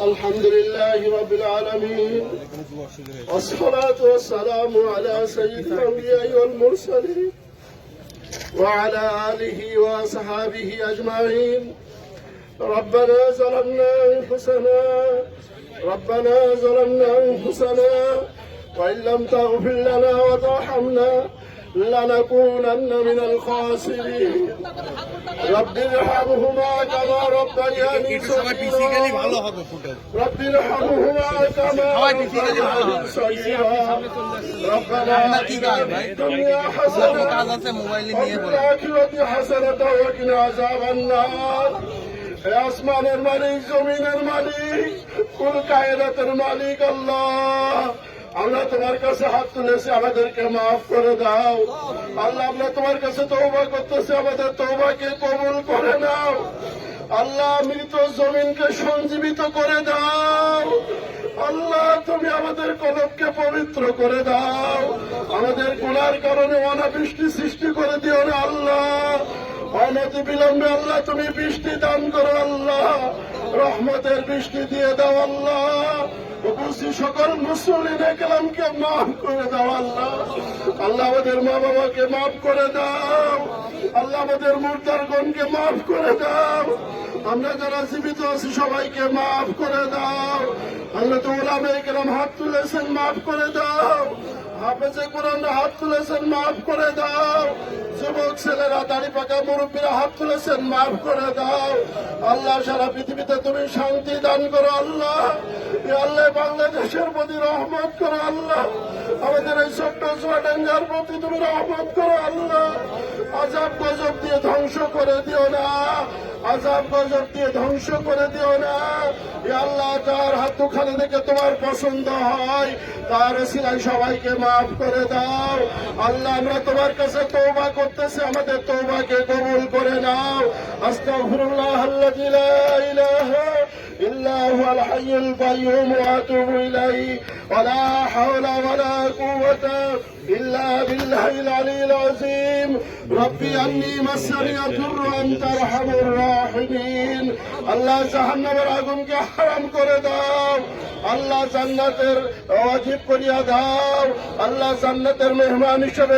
الحمد لله رب العالمين والصلاة والسلام على سيد الأنبياء والمرسلين وعلى آله وأصحابه أجمعين. ربنا ظلمنا أنفسنا وإن لم تغفر لنا وترحمنا لنكونن من الخاسرين. رب ارحمهما كما ربياني صغيرا رب ارحمهما كما ربياني صغيرا. ربنا آتنا في الدنيا حسنة وفي الآخرة حسنة وقنا عذاب النار. আসমানের মালিক, জমিনের মালিক, কুল কায়নাতের মালিক আল্লাহ, আমরা তোমার কাছে হাত তুলেছি, আমাদেরকে মাফ করে দাও। আল্লাহ, আমরা তোমার কাছে তওবা করতেছি, আমাদের তওবাকে কবুল করে নাও। আল্লাহ, মৃত জমিনকে সঞ্জীবিত করে দাও। আল্লাহ, তুমি আমাদের কলবকে পবিত্র করে দাও। আমাদের গুনার কারণে অনাবৃষ্টি সৃষ্টি করে দিও না আল্লাহ। অনতি বিলম্বে আল্লাহ তুমি বৃষ্টি দান করো আল্লাহ, রহমতের বৃষ্টি দিয়ে দাও আল্লাহ। উপস্থিত সকল মুসলিমে কেরামকে মাফ করে দাও আল্লাহ। আল্লাহ, আমাদের মা বাবাকে মাফ করে দাও। আল্লাহ, আমাদের মুর্দারগণকে মাফ করে দাও। আমরা যারা জীবিত আছি সবাইকে মাফ করে দাও। আল্লাহ, তো ওলামে কেরাম হাত তুলেছেন, মাফ করে দাও। হাফেজে কোরআন হাত তুলেছেন, মাফ করে দাও। যুবক ছেলেরা, দাড়ি পাকা মুরব্বীরা হাত তুলেছেন, মাফ করে দাও। আল্লাহ, সারা পৃথিবীতে তুমি শান্তি দান করো আল্লাহ। আল্লাহ, বাংলাদেশের প্রতি রহমত করো আল্লাহ। আমাদের এই ছোট্ট চুয়াডাঙ্গার প্রতি তুমি রহমত করো আল্লাহ। আযাব গজব দিয়ে ধ্বংস করে দিও না, আযাব গজব দিয়ে ধ্বংস করে দিও না। আল্লাহ, তার হাত দুখানে দেখে তোমার পছন্দ হয়, তার সিলাই সবাইকে মাফ করে দাও। আল্লাহ, আমরা তোমার কাছে তওবা করতেছি, আমাদের তওবাকে কবুল করে নাও। আস্তাগফিরুল্লাহ আল্লাযী লা ইলাহা ইল্লা হুয়াল হাইয়ুল কাইয়্যুম ওয়া আতুবু ইলাইহি ওয়া লা হাওলা ওয়া লা কুওয়াতা ইল্লা বিল্লাহিল আলিয়্যিল আযীম। রব্বি আন্নী মাসসানিয়া দুররু ওয়া আনতা আরহামুর রাহিমিন। আল্লাহ, জাহান্নামের আগুনকে হারাম করে দাও। আল্লাহ, জান্নাতের ওয়াজিব করিয়া দাও। আল্লাহ, জান্নাতের মেহমান হিসেবে